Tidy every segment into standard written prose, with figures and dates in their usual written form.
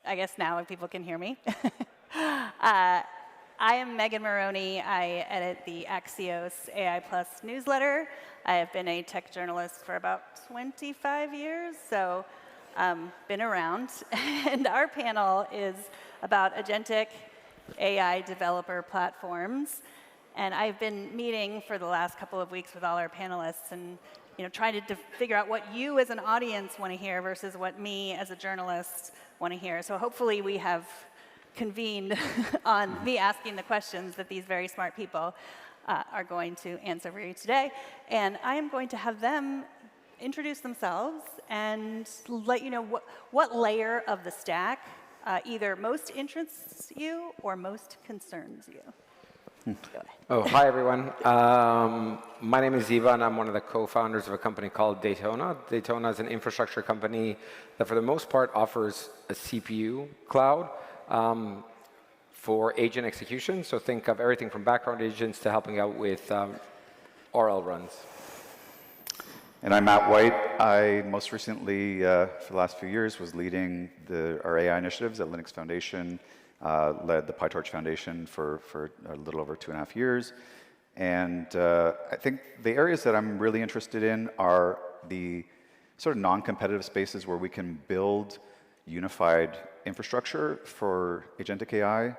I guess now people can hear me. I am Megan Maroney. I edit the Axios AI Plus newsletter. I have been a tech journalist for about 25 years, so been around. And our panel is about agentic AI developer platforms. And I've been meeting for the last couple of weeks with all our panelists and trying to figure out what you as an audience want to hear versus what me as a journalist want to hear. So hopefully we have convened on me asking the questions that these very smart people are going to answer for you today. And I am going to have them introduce themselves and let you know what layer of the stack either most interests you or most concerns you. Oh, hi, everyone. My name is Eva, and I'm one of the co-founders of a company called Daytona. Daytona is an infrastructure company that, for the most part, offers a CPU cloud for agent execution. So think of everything from background agents to helping out with RL runs. And I'm Matt White. I most recently, for the last few years, was leading our AI initiatives at Linux Foundation. Led the PyTorch Foundation for a little over 2.5 years. And I think the areas that I'm really interested in are the sort of non-competitive spaces where we can build unified infrastructure for agentic AI,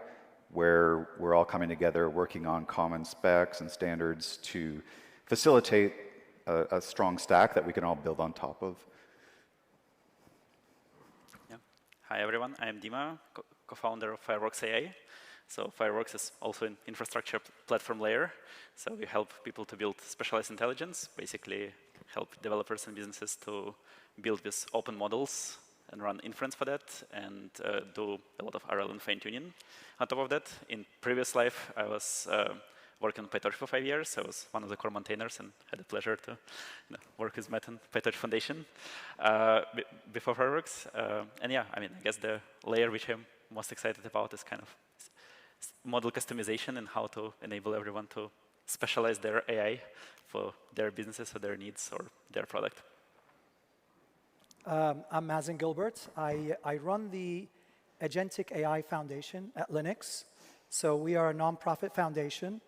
where we're all coming together, working on common specs and standards to facilitate a strong stack that we can all build on top of. Yeah. Hi, everyone. I am Dima, co-founder of Fireworks AI. So Fireworks is also an infrastructure platform layer. So we help people to build specialized intelligence, basically help developers and businesses to build with open models and run inference for that and do a lot of RL and fine-tuning. On top of that, in previous life, I was working on PyTorch for 5 years. I was one of the core maintainers and had the pleasure to work with Matt and PyTorch Foundation before Fireworks. And yeah, I guess the layer which I'm most excited about is kind of model customization and how to enable everyone to specialize their AI for their businesses or their needs or their product. I'm Mazen Gilbert. I run the Agentic AI Foundation at Linux. So we are a nonprofit foundation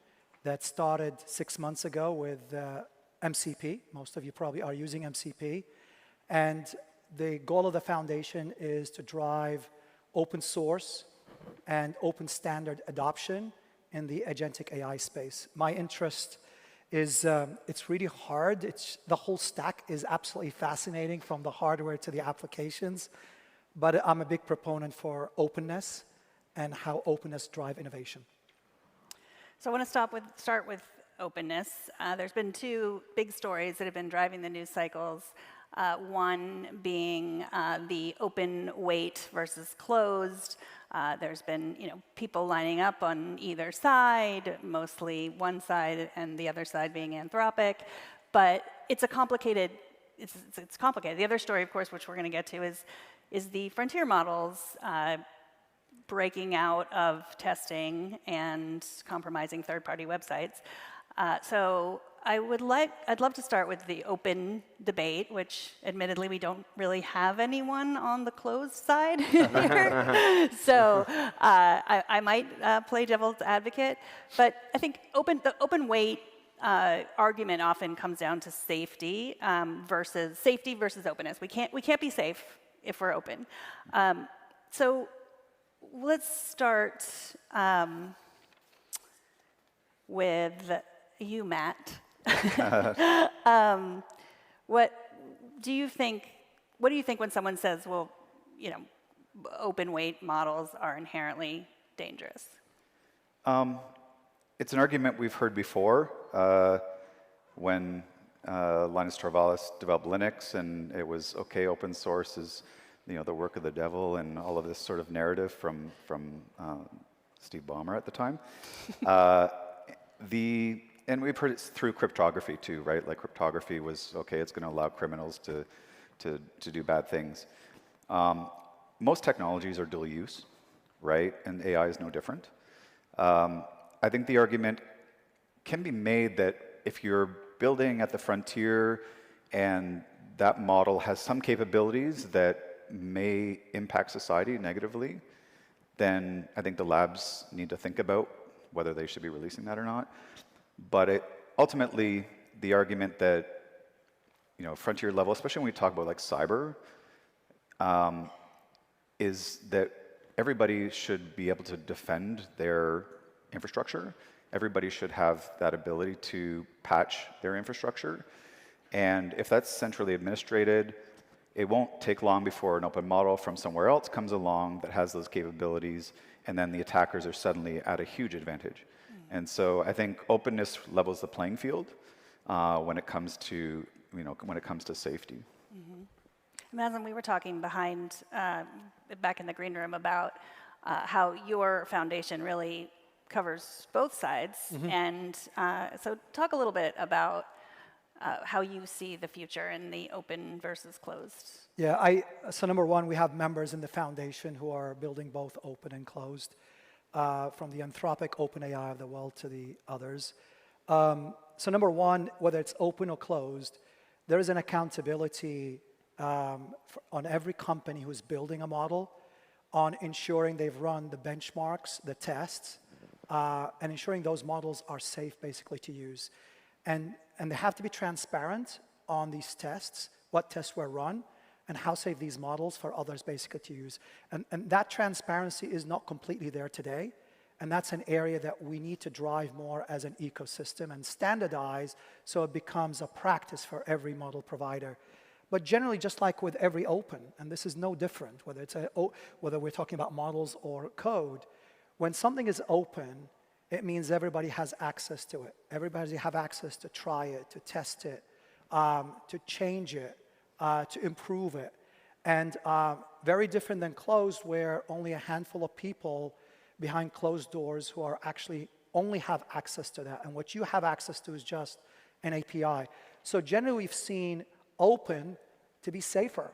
that started 6 months ago with MCP. Most of you probably are using MCP. And the goal of the foundation is to drive open source and open standard adoption in the agentic AI space. My interest is it's really hard. The whole stack is absolutely fascinating from the hardware to the applications. But I'm a big proponent for openness and how openness drive innovation. So I want to start with openness. There's been two big stories that have been driving the news cycles. One being the open weight versus closed. There's been people lining up on either side, mostly one side and the other side being Anthropic. But it's complicated. The other story, of course, which we're going to get to, is the frontier models breaking out of testing and compromising third-party websites. So I'd love to start with the open debate, which admittedly we don't really have anyone on the closed side here. So I might play devil's advocate, but I think the open weight argument often comes down to safety versus openness. We can't be safe if we're open. So let's start with you, Matt. What do you think when someone says, well, open weight models are inherently dangerous? It's an argument we've heard before when Linus Torvalds developed Linux, and it was okay, open source is the work of the devil, and all of this sort of narrative from Steve Ballmer at the time. And we've heard it through cryptography too, right? Like cryptography was okay, it's going to allow criminals to do bad things. Most technologies are dual use, right? And AI is no different. I think the argument can be made that if you're building at the frontier and that model has some capabilities that may impact society negatively, then I think the labs need to think about whether they should be releasing that or not. But ultimately, the argument that frontier level, especially when we talk about like cyber, is that everybody should be able to defend their infrastructure. Everybody should have that ability to patch their infrastructure. And if that's centrally administrated, it won't take long before an open model from somewhere else comes along that has those capabilities, and then the attackers are suddenly at a huge advantage. And so I think openness levels the playing field when it comes to safety. Mazen, we were talking back in the green room about how your foundation really covers both sides. And so talk a little bit about how you see the future in the open versus closed. Yeah, so number one, we have members in the foundation who are building both open and closed, from the Anthropic OpenAI of the world to the others. So number one, whether it's open or closed, there is an accountability on every company who's building a model on ensuring they've run the benchmarks, the tests, and ensuring those models are safe basically to use. And they have to be transparent on these tests, what tests were run, and how safe these models for others basically to use. And that transparency is not completely there today. And that's an area that we need to drive more as an ecosystem and standardize so it becomes a practice for every model provider. But generally, just like with every open, and this is no different, whether we're talking about models or code, when something is open, it means everybody has access to it. Everybody have access to try it, to test it, to change it, to improve it. And very different than closed, where only a handful of people behind closed doors who are actually only have access to that. And what you have access to is just an API. So generally, we've seen open to be safer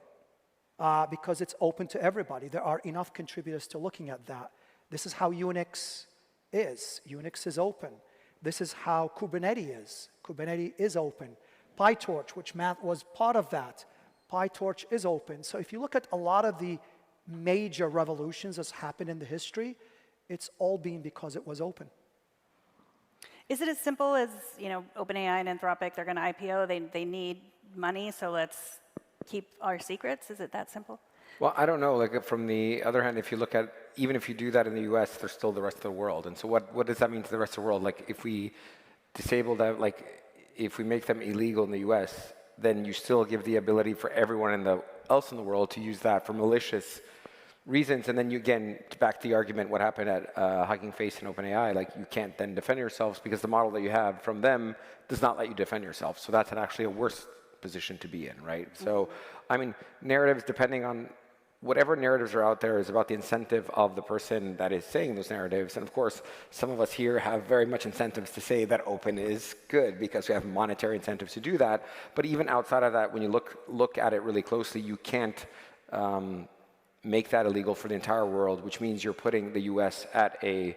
because it's open to everybody. There are enough contributors to looking at that. This is how Unix is. Unix is open. This is how Kubernetes is. Kubernetes is open. PyTorch, which Matt was part of that, PyTorch is open. So if you look at a lot of the major revolutions that's happened in the history, it's all been because it was open. Is it as simple as, OpenAI and Anthropic, they're going to IPO, they need money, so let's keep our secrets? Is it that simple? Well, I don't know. Like, from the other hand, if you look at, even if you do that in the US, there's still the rest of the world. And so what does that mean to the rest of the world? Like, if we disable that, like, if we make them illegal in the US, then you still give the ability for everyone else in the world to use that for malicious reasons. And then you, again, back to the argument, what happened at Hugging Face and OpenAI, like, you can't then defend yourselves because the model that you have from them does not let you defend yourself. So that's actually a worse position to be in, right? So, I mean, narratives, depending on whatever narratives are out there, is about the incentive of the person that is saying those narratives. And of course, some of us here have very much incentives to say that open is good because we have monetary incentives to do that. But even outside of that, when you look at it really closely, you can't make that illegal for the entire world, which means you're putting the US at a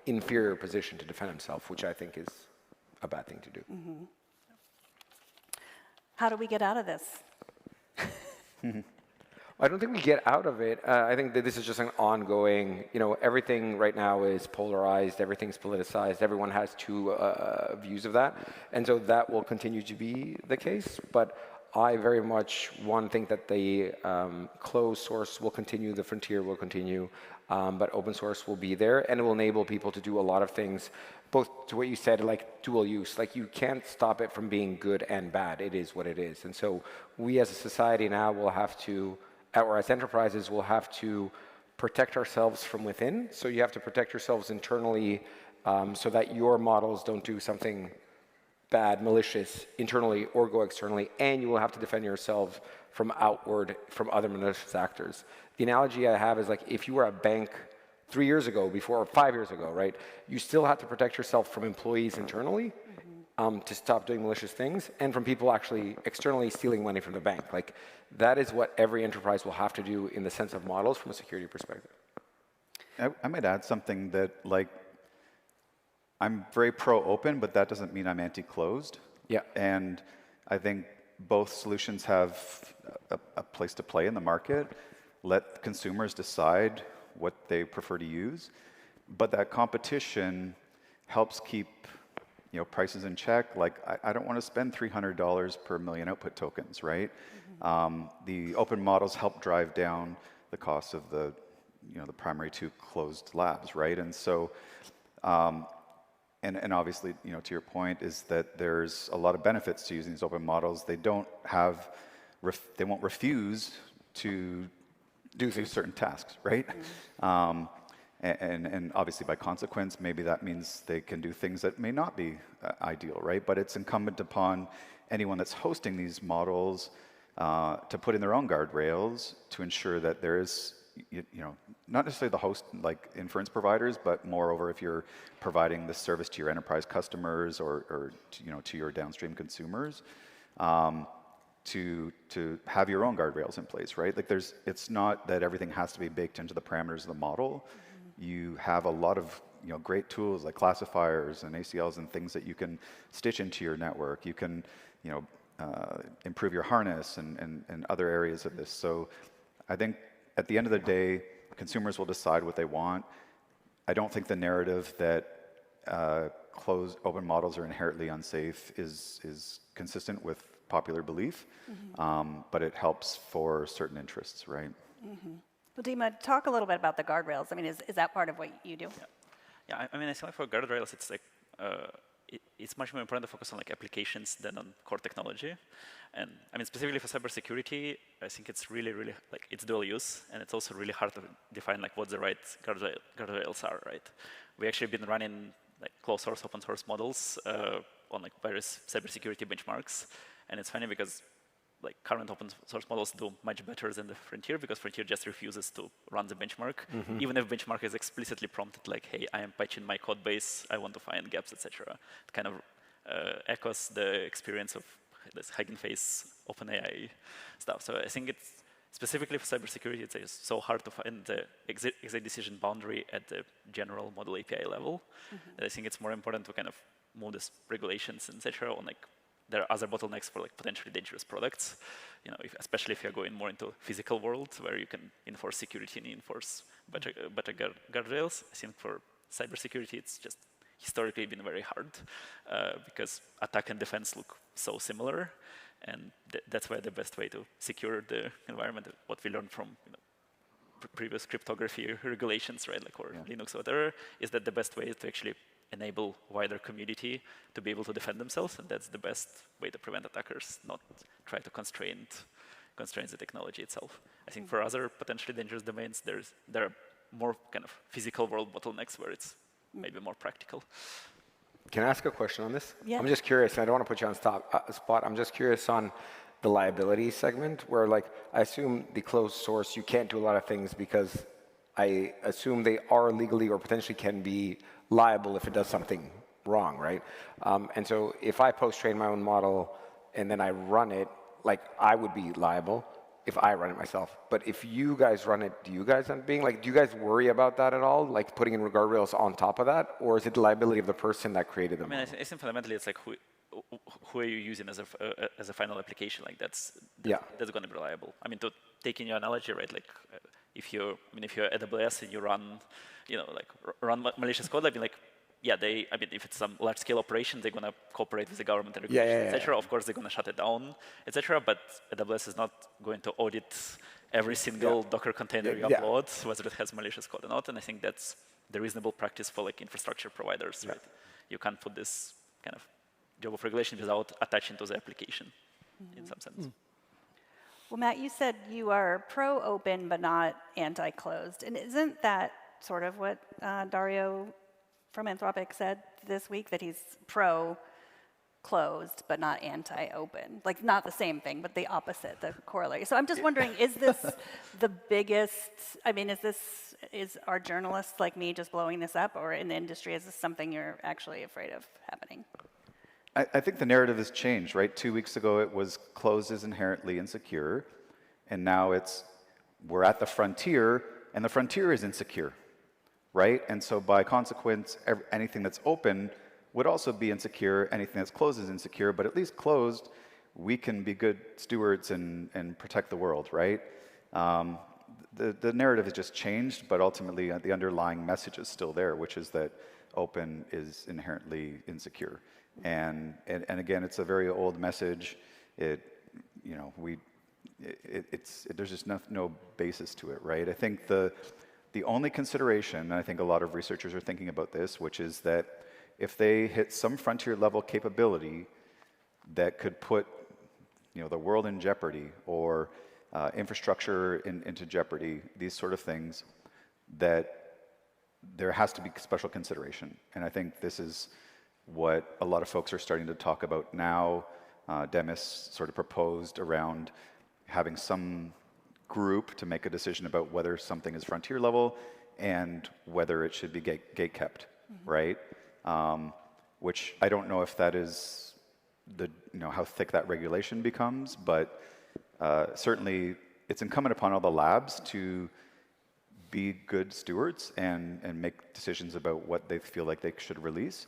inferior position to defend himself, which I think is a bad thing to do. How do we get out of this? I don't think we get out of it. I think that this is just an ongoing, everything right now is polarized, everything's politicized, everyone has two views of that. And so that will continue to be the case. But I very much want to think that the closed source will continue, the frontier will continue, but open source will be there, and it will enable people to do a lot of things, both to what you said, like dual use. Like, you can't stop it from being good and bad. It is what it is. And so we as a society now will have to, or as enterprises, will have to protect ourselves from within. So you have to protect yourselves internally so that your models don't do something bad, malicious, internally or go externally, and you will have to defend yourselves from outward, from other malicious actors. The analogy I have is, like, if you were a bank 3 years ago, or 5 years ago, right, you still had to protect yourself from employees internally to stop doing malicious things, and from people actually externally stealing money from the bank. Like, that is what every enterprise will have to do in the sense of models from a security perspective. I might add something that, like, I'm very pro-open, but that doesn't mean I'm anti-closed. Yeah. And I think both solutions have a place to play in the market. Let consumers decide what they prefer to use, but that competition helps keep prices in check. Like I don't want to spend $300 per million output tokens, right? The open models help drive down the cost of the the primary two closed labs, right? And so, and obviously, to your point, is that there's a lot of benefits to using these open models. They don't have, they won't refuse to do certain tasks, right? And obviously, by consequence, maybe that means they can do things that may not be ideal, right? But it's incumbent upon anyone that's hosting these models to put in their own guardrails to ensure that there is, not necessarily the host, like inference providers, but moreover, if you're providing this service to your enterprise customers or to your downstream consumers, to have your own guardrails in place, right? Like it's not that everything has to be baked into the parameters of the model. You have a lot of great tools like classifiers and ACLs and things that you can stitch into your network. You can improve your harness and other areas of this. So I think at the end of the day, consumers will decide what they want. I don't think the narrative that closed open models are inherently unsafe is consistent with popular belief, but it helps for certain interests, right? Well, Dima, talk a little bit about the guardrails. I mean, is that part of what you do? Yeah, I mean, I think for guardrails, it's like it's much more important to focus on like applications than on core technology. And I mean, specifically for cybersecurity, I think it's really, really like it's dual use, and it's also really hard to define like what the right guardrails are, right? We actually been running like closed source, open source models on like various cybersecurity benchmarks, and it's funny because like current open source models do much better than the Frontier because Frontier just refuses to run the benchmark, even if benchmark is explicitly prompted like, hey, I am patching my code base, I want to find gaps, etc. It kind of echoes the experience of this Hugging Face OpenAI stuff. So I think it's specifically for cybersecurity, it's so hard to find the exact decision boundary at the general model API level. I think it's more important to kind of move these regulations, etc. on like there are other bottlenecks for like potentially dangerous products, especially if you're going more into physical world where you can enforce security and enforce better guardrails. I think for cybersecurity, it's just historically been very hard because attack and defense look so similar, and that's why the best way to secure the environment, what we learned from previous cryptography regulations, right, like or Linux or whatever, is that the best way is to actually enable wider community to be able to defend themselves, and that's the best way to prevent attackers, not try to constrain the technology itself. I think for other potentially dangerous domains, there are more kind of physical world bottlenecks where it's maybe more practical. Can I ask a question on this? Yeah. I'm just curious. I don't want to put you on spot. I'm just curious on the liability segment where, like, I assume the closed source, you can't do a lot of things because I assume they are legally or potentially can be liable if it does something wrong, right? And so if I post-train my own model and then I run it, like, I would be liable if I run it myself. But if you guys run it, do you guys end up being, like, do you guys worry about that at all? Like putting in guardrails on top of that? Or is it the liability of the person that created the model? I think fundamentally it's like who are you using as a final application? Like that's going to be reliable. I mean, to take in your analogy, right? Like if you're AWS and you run, run malicious code, if it's some large-scale operation, they're going to cooperate with the government and regulations, etc. Of course, they're going to shut it down, etc. But AWS is not going to audit every single Docker container you upload, whether it has malicious code or not. And I think that's the reasonable practice for like infrastructure providers, right? You can't put this kind of job of regulation without attaching to the application, in some sense. Well, Matt, you said you are pro-open but not anti-closed. And isn't that sort of what Dario from Anthropic said this week, that he's pro-closed but not anti-open? Like, not the same thing, but the opposite, the corollary. So I'm just wondering, is this the biggest, are journalists like me just blowing this up, or in the industry, is this something you're actually afraid of happening? I think the narrative has changed, right? 2 weeks ago, it was closed is inherently insecure, and now we're at the frontier, and the frontier is insecure, right? And so by consequence, anything that's open would also be insecure, anything that's closed is insecure, but at least closed, we can be good stewards and protect the world, right? The narrative has just changed, but ultimately the underlying message is still there, which is that open is inherently insecure. And again, it's a very old message. There's just no basis to it, right? I think the only consideration, and I think a lot of researchers are thinking about this, which is that if they hit some frontier level capability that could put the world in jeopardy or infrastructure into jeopardy, these sort of things, that there has to be special consideration. And I think this is what a lot of folks are starting to talk about now. Demis sort of proposed around having some group to make a decision about whether something is frontier level and whether it should be gate kept, right? Which I don't know if that is how thick that regulation becomes, but certainly it's incumbent upon all the labs to be good stewards and make decisions about what they feel like they should release.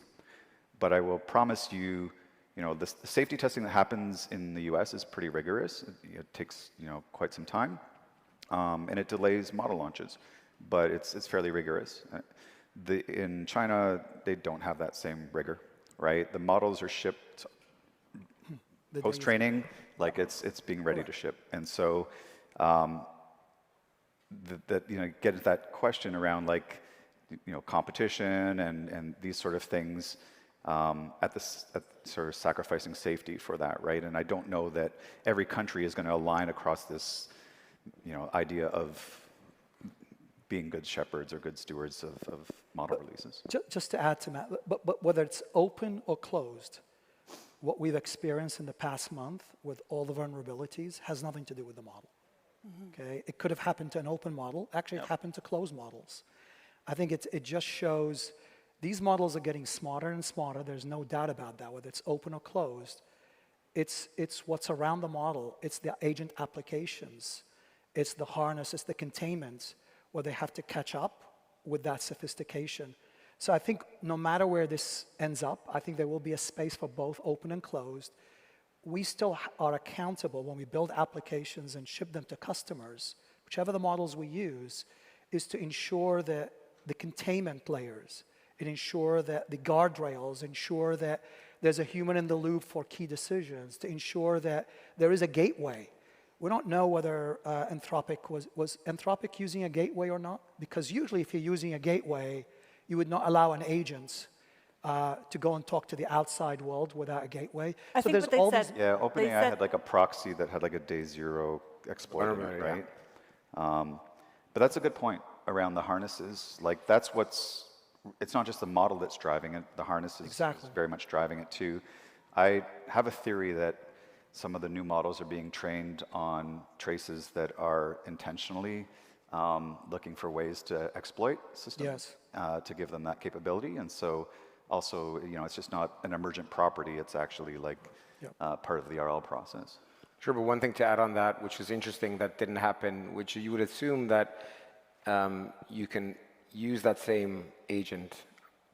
But I will promise you, the safety testing that happens in the US is pretty rigorous. It takes quite some time, and it delays model launches, but it's fairly rigorous. In China, they don't have that same rigor, right? The models are shipped post-training, like it's being ready to ship. And so get that question around competition and these sort of things at sort of sacrificing safety for that, right? And I don't know that every country is going to align across this idea of being good shepherds or good stewards of model releases. Just to add to Matt, but whether it's open or closed, what we've experienced in the past month with all the vulnerabilities has nothing to do with the model. Okay, it could have happened to an open model. Actually, it happened to closed models. I think it just shows these models are getting smarter and smarter. There's no doubt about that, whether it's open or closed. It's what's around the model. It's the agent applications. It's the harness. It's the containment where they have to catch up with that sophistication. So I think no matter where this ends up, I think there will be a space for both open and closed. We still are accountable when we build applications and ship them to customers, whichever the models we use, is to ensure that the containment layers, and ensure that the guardrails, ensure that there's a human in the loop for key decisions, to ensure that there is a gateway. We don't know whether Anthropic was Anthropic using a gateway or not, because usually if you're using a gateway, you would not allow an agent to go and talk to the outside world without a gateway. I think what they said. Yeah, OpenAI had a proxy that had a day zero exploit in it, right? But that's a good point around the harnesses. It's not just the model that's driving it, the harness is very much driving it too. I have a theory that some of the new models are being trained on traces that are intentionally looking for ways to exploit systems to give them that capability. And so also, it's just not an emergent property, it's actually part of the RL process. Sure, but one thing to add on that, which is interesting that didn't happen, which you would assume that you can use that same agent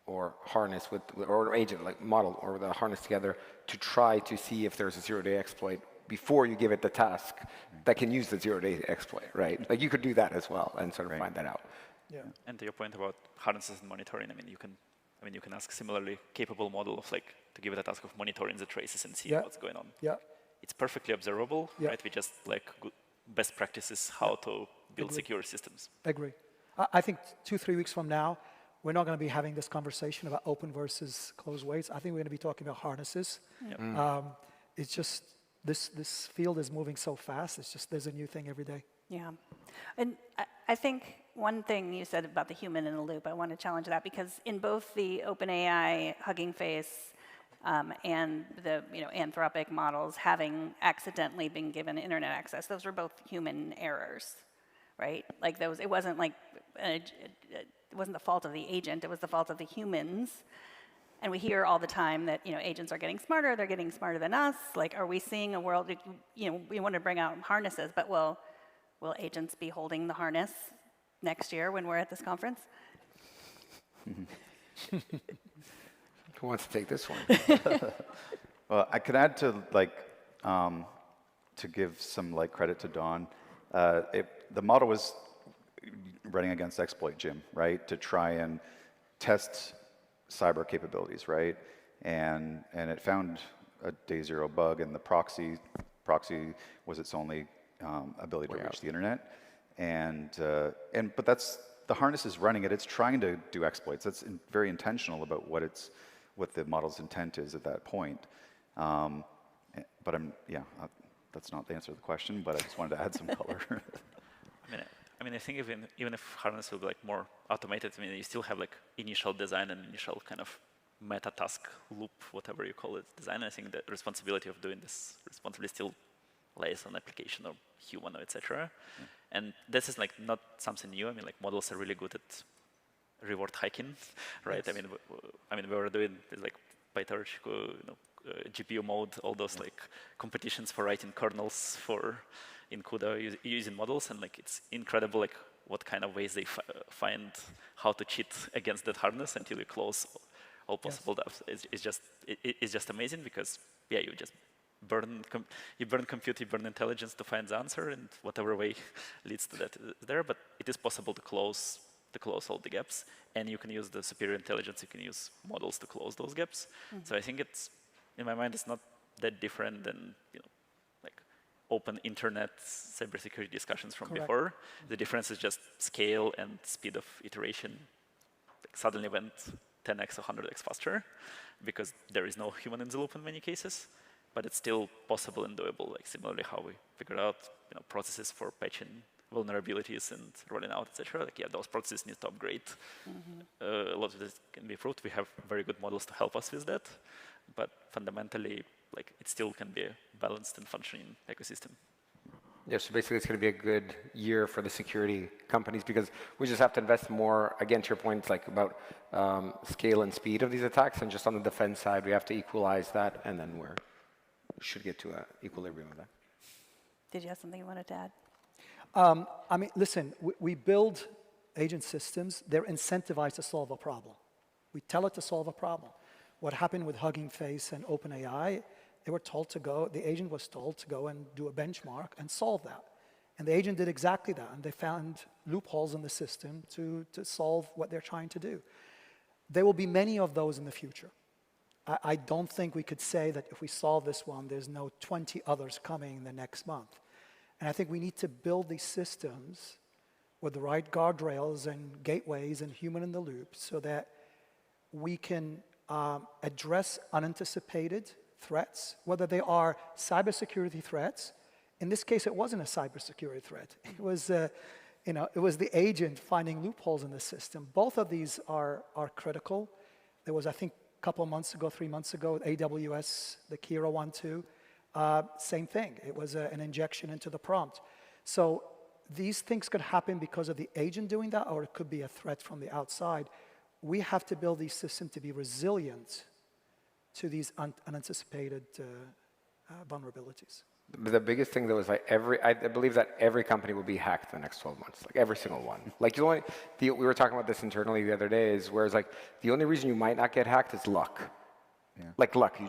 or harness or agent model or the harness together to try to see if there's a zero-day exploit before you give it the task that can use the zero-day exploit, right? You could do that as well and sort of find that out. Yeah. And to your point about harnesses and monitoring, you can ask similarly capable model of to give it a task of monitoring the traces and see what's going on. Yeah. It's perfectly observable, right? We just good best practices how to build secure systems. Agree. I think 2-3 weeks from now, we're not going to be having this conversation about open versus closed weights. I think we're going to be talking about harnesses. It's just this field is moving so fast. It's just there's a new thing every day. Yeah. And I think one thing you said about the human in the loop, I want to challenge that, because in both the OpenAI Hugging Face and the Anthropic models having accidentally been given internet access, those were both human errors, right? It wasn't it wasn't the fault of the agent, it was the fault of the humans. And we hear all the time that agents are getting smarter, they're getting smarter than us. Are we seeing a world, we want to bring out harnesses, but will agents be holding the harness next year when we're at this conference? Who wants to take this one? Well, I could add to to give some like credit to Don, the model was running against exploit gym, right? To try and test cyber capabilities, right? And it found a day zero bug, and the proxy was its only ability to reach the internet. But that's the harness is running it. It's trying to do exploits. That's very intentional about what the model's intent is at that point. But that's not the answer to the question. But I just wanted to add some color. I mean, I think even if harness will be like more automated, I mean, you still have like initial design and initial kind of meta task loop, whatever you call it, design. I think the responsibility of doing this responsibly still lays on application or human or etc. And this is like not something new. I mean, like models are really good at reward hiking, right? Yes. I mean, we were doing like PyTorch, GPU mode, all those like competitions for writing kernels in CUDA using models, and like it's incredible like what kind of ways they find how to cheat against that harness until you close all possible depths. It's just amazing because you just burn compute, you burn intelligence to find the answer, and whatever way leads to that is there. But it is possible to close all the gaps, and you can use the superior intelligence. You can use models to close those gaps. So I think it's, in my mind, it's not that different than like open internet cybersecurity discussions from before. The difference is just scale and speed of iteration. Like suddenly went 10x or 100x faster because there is no human in the loop in many cases, but it's still possible and doable. Like similarly, how we figured out processes for patching vulnerabilities and rolling out, etc. Like those processes need to upgrade. A lot of this can be improved. We have very good models to help us with that, but fundamentally, like it still can be a balanced and functioning ecosystem. Yeah, so basically it's going to be a good year for the security companies because we just have to invest more, again, to your point, like about scale and speed of these attacks, and just on the defense side, we have to equalize that, and then we should get to an equilibrium with that. Did you have something you wanted to add? I mean, listen, we build agent systems. They're incentivized to solve a problem. We tell it to solve a problem. What happened with Hugging Face and OpenAI, they were told to go, the agent was told to go and do a benchmark and solve that. And the agent did exactly that, and they found loopholes in the system to solve what they're trying to do. There will be many of those in the future. I don't think we could say that if we solve this one, there's no 20 others coming in the next month. And I think we need to build these systems with the right guardrails and gateways and human in the loop so that we can address unanticipated threats, whether they are cybersecurity threats. In this case, it wasn't a cybersecurity threat. It was, it was the agent finding loopholes in the system. Both of these are critical. There was, I think, a couple of months ago, 3 months ago, AWS, the Kira 1.2, same thing. It was an injection into the prompt. So these things could happen because of the agent doing that, or it could be a threat from the outside. We have to build these systems to be resilient to these unanticipated vulnerabilities. The biggest thing, though, is like I believe that every company will be hacked in the next 12 months, like every single one. Like we were talking about this internally the other day, is whereas like the only reason you might not get hacked is luck. Yeah. Like luck,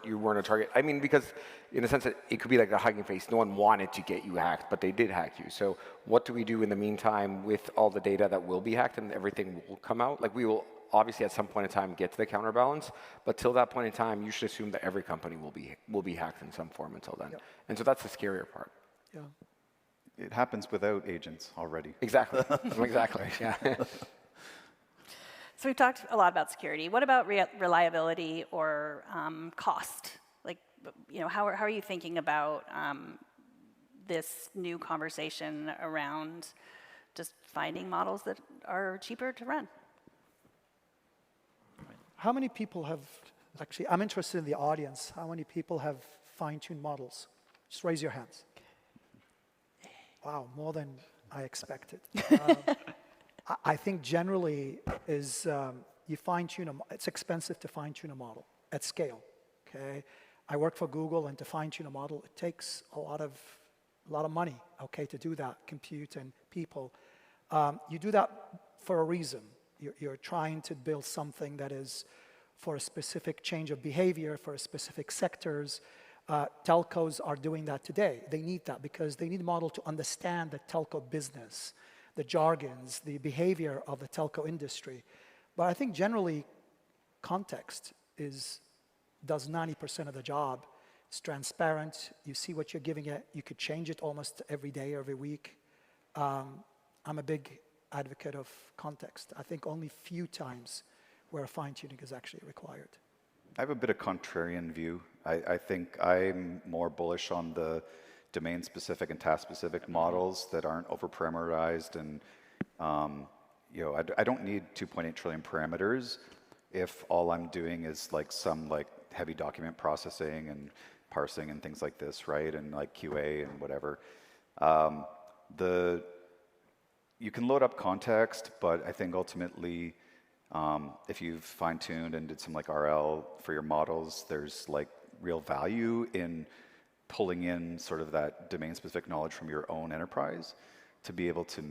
you weren't a target. I mean, because in a sense that it could be like a Hugging Face. No one wanted to get you hacked, but they did hack you. So what do we do in the meantime with all the data that will be hacked and everything will come out? Like we will obviously at some point in time get to the counterbalance, but till that point in time, you should assume that every company will be hacked in some form until then. Yep. And so that's the scarier part. Yeah. It happens without agents already. Exactly. Exactly. Yeah. So we've talked a lot about security. What about reliability or cost? Like, how are you thinking about this new conversation around just finding models that are cheaper to run? How many people have, actually, I'm interested in the audience. How many people have fine-tuned models? Just raise your hands. Wow, more than I expected. I think generally is you fine-tune it's expensive to fine-tune a model at scale, okay? I work for Google, and to fine-tune a model, it takes a lot of money, okay, to do that, compute and people. You do that for a reason. You're trying to build something that is for a specific change of behavior, for specific sectors. Telcos are doing that today. They need that because they need a model to understand the telco business, the jargons, the behavior of the telco industry. But I think generally, context does 90% of the job. It's transparent. You see what you're giving it. You could change it almost every day, every week. I'm a big advocate of context. I think only few times where fine-tuning is actually required. I have a bit of contrarian view. I think I'm more bullish on the domain-specific and task-specific models that aren't over-parameterized, and I don't need 2.8 trillion parameters if all I'm doing is like some like heavy document processing and parsing and things like this, right? And like QA and whatever. You can load up context, but I think ultimately, if you've fine-tuned and did some like RL for your models, there's like real value in pulling in sort of that domain-specific knowledge from your own enterprise to be able to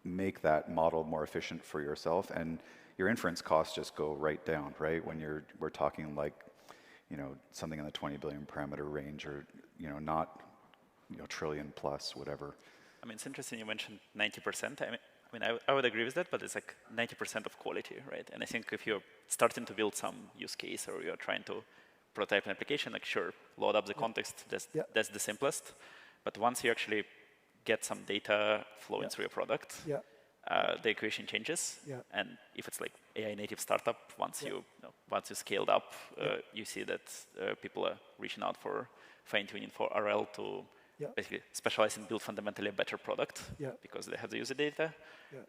make that model more efficient for yourself, and your inference costs just go right down, right? When we're talking like, something in the 20 billion parameter range, or not, trillion plus, whatever. I mean, it's interesting you mentioned 90%. I would agree with that, but it's like 90% of quality, right? And I think if you're starting to build some use case or you're trying to prototype an application, like sure, load up the context, that's the simplest. But once you actually get some data flowing through your product, the equation changes. And if it's like AI native startup, once you scaled up, you see that people are reaching out for fine-tuning for RL to basically specialize and build fundamentally a better product because they have the user data.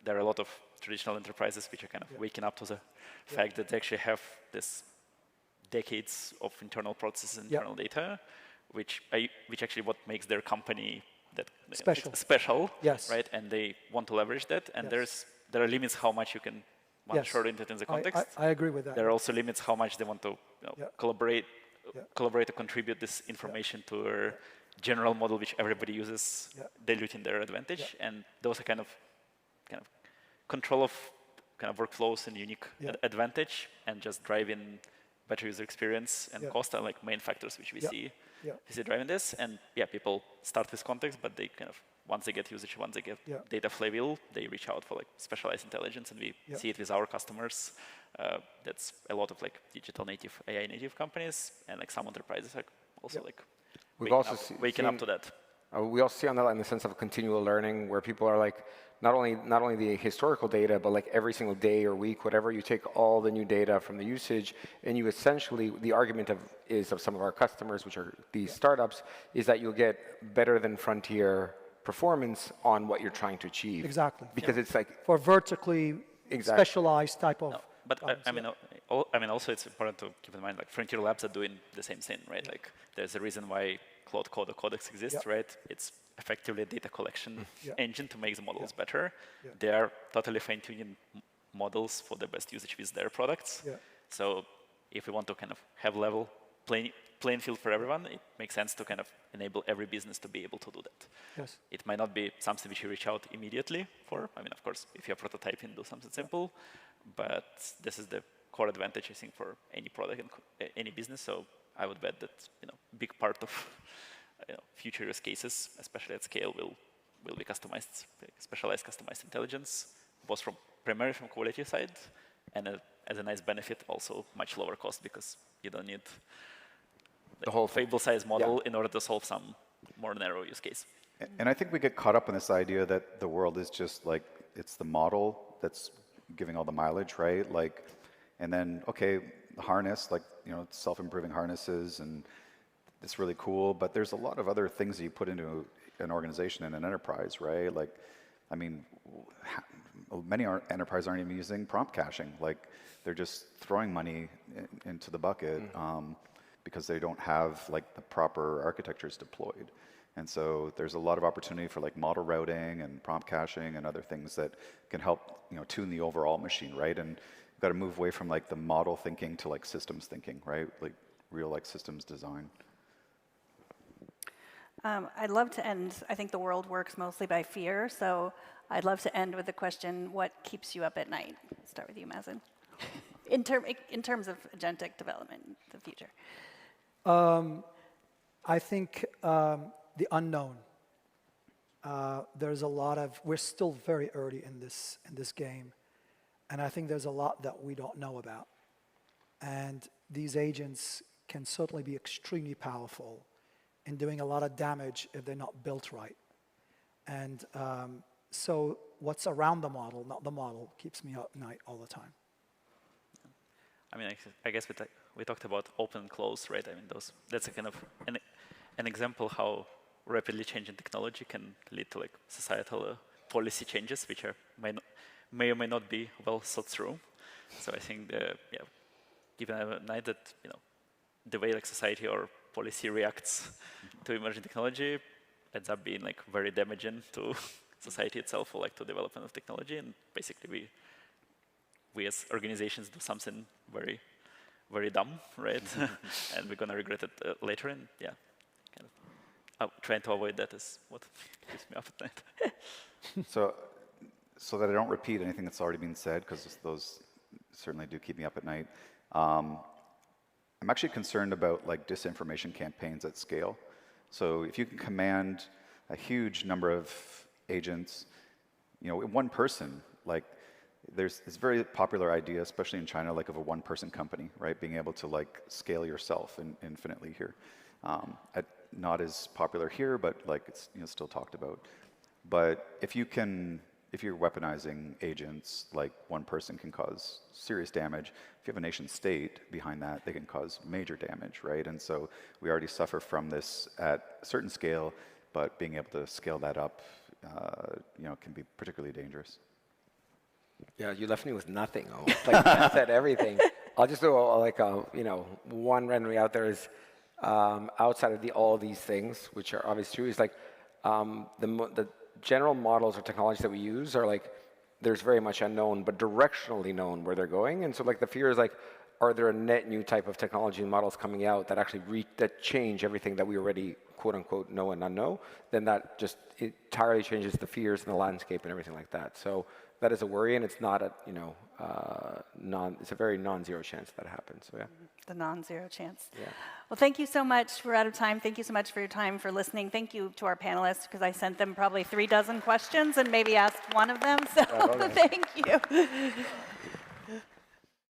There are a lot of traditional enterprises which are kind of waking up to the fact that they actually have this decades of internal processes and internal data, which actually what makes their company that special, right? And they want to leverage that. And there are limits how much you can short it in the context. I agree with that. There are also limits how much they want to collaborate to contribute this information to a general model which everybody uses, diluting their advantage. And those are kind of control of kind of workflows and unique advantage, and just driving better user experience and cost are like main factors which we see driving this. And people start with context, but they kind of, once they get usage, once they get data flywheel, they reach out for like specialized intelligence, and we see it with our customers. That's a lot of like digital native, AI native companies, and like some enterprises are also like waking up to that. We also see on that in the sense of continual learning, where people are like, not only the historical data, but like every single day or week, whatever, you take all the new data from the usage, and you essentially, the argument of some of our customers, which are these startups, is that you'll get better than frontier performance on what you're trying to achieve. Exactly. Because it's like for vertically specialized type of. But also it's important to keep in mind, like frontier labs are doing the same thing, right? Like there's a reason why Cloud Code or Codex exists, right? It's effectively a data collection engine to make the models better. They are totally fine-tuning models for the best usage with their products. So if we want to kind of have level playing field for everyone, it makes sense to kind of enable every business to be able to do that. It might not be something which you reach out immediately for. I mean, of course, if you're prototyping, do something simple. But this is the core advantage, I think, for any product and any business. So I would bet that big part of future use cases, especially at scale, will be customized, specialized customized intelligence, both primarily from quality side, and as a nice benefit, also much lower cost, because you don't need the whole fable size model in order to solve some more narrow use case. And I think we get caught up in this idea that the world is just like, it's the model that's giving all the mileage, right? Like, and then, okay, the harness, like, self-improving harnesses, and it's really cool, but there's a lot of other things that you put into an organization and an enterprise, right? Like, I mean, many enterprises aren't even using prompt caching. Like, they're just throwing money into the bucket because they don't have like the proper architectures deployed. And so there's a lot of opportunity for like model routing and prompt caching and other things that can help tune the overall machine, right? And you've got to move away from like the model thinking to like systems thinking, right? Like real like systems design. I'd love to end, I think the world works mostly by fear, so I'd love to end with the question, what keeps you up at night? Start with you, Mazen. In terms of agentic development in the future. I think the unknown. There's a lot of, we're still very early in this game, and I think there's a lot that we don't know about. And these agents can certainly be extremely powerful in doing a lot of damage if they're not built right. And so what's around the model, not the model, keeps me up at night all the time. I mean, I guess we talked about open and close, right? I mean, that's a kind of an example how rapidly changing technology can lead to like societal policy changes, which may or may not be well thought through. So I think given a night that the way like society or policy reacts to emerging technology ends up being like very damaging to society itself, or like to development of technology, and basically we as organizations do something very, very dumb, right? And we're gonna regret it later. And kind of trying to avoid that is what keeps me up at night. So that I don't repeat anything that's already been said, because those certainly do keep me up at night. I'm actually concerned about like disinformation campaigns at scale. So if you can command a huge number of agents, one person, like there's this very popular idea, especially in China, like of a one-person company, right? Being able to like scale yourself infinitely here. Not as popular here, but like it's still talked about. But if you're weaponizing agents, like one person can cause serious damage. If you have a nation state behind that, they can cause major damage, right? And so we already suffer from this at a certain scale, but being able to scale that up, can be particularly dangerous. Yeah, you left me with nothing. Like you said everything. I'll just do one randomly out there is outside of all these things, which are obviously true, is like the general models or technologies that we use are like, there's very much unknown, but directionally known where they're going. And so like the fear is like, are there a net new type of technology and models coming out that actually that change everything that we already quote unquote know and unknow? Then that just entirely changes the fears and the landscape and everything like that. So that is a worry, and it's not it's a very non-zero chance that happens. So yeah. The non-zero chance. Yeah. Well, thank you so much. We're out of time. Thank you so much for your time, for listening. Thank you to our panelists, because I sent them probably 36 questions and maybe asked one of them. So thank you.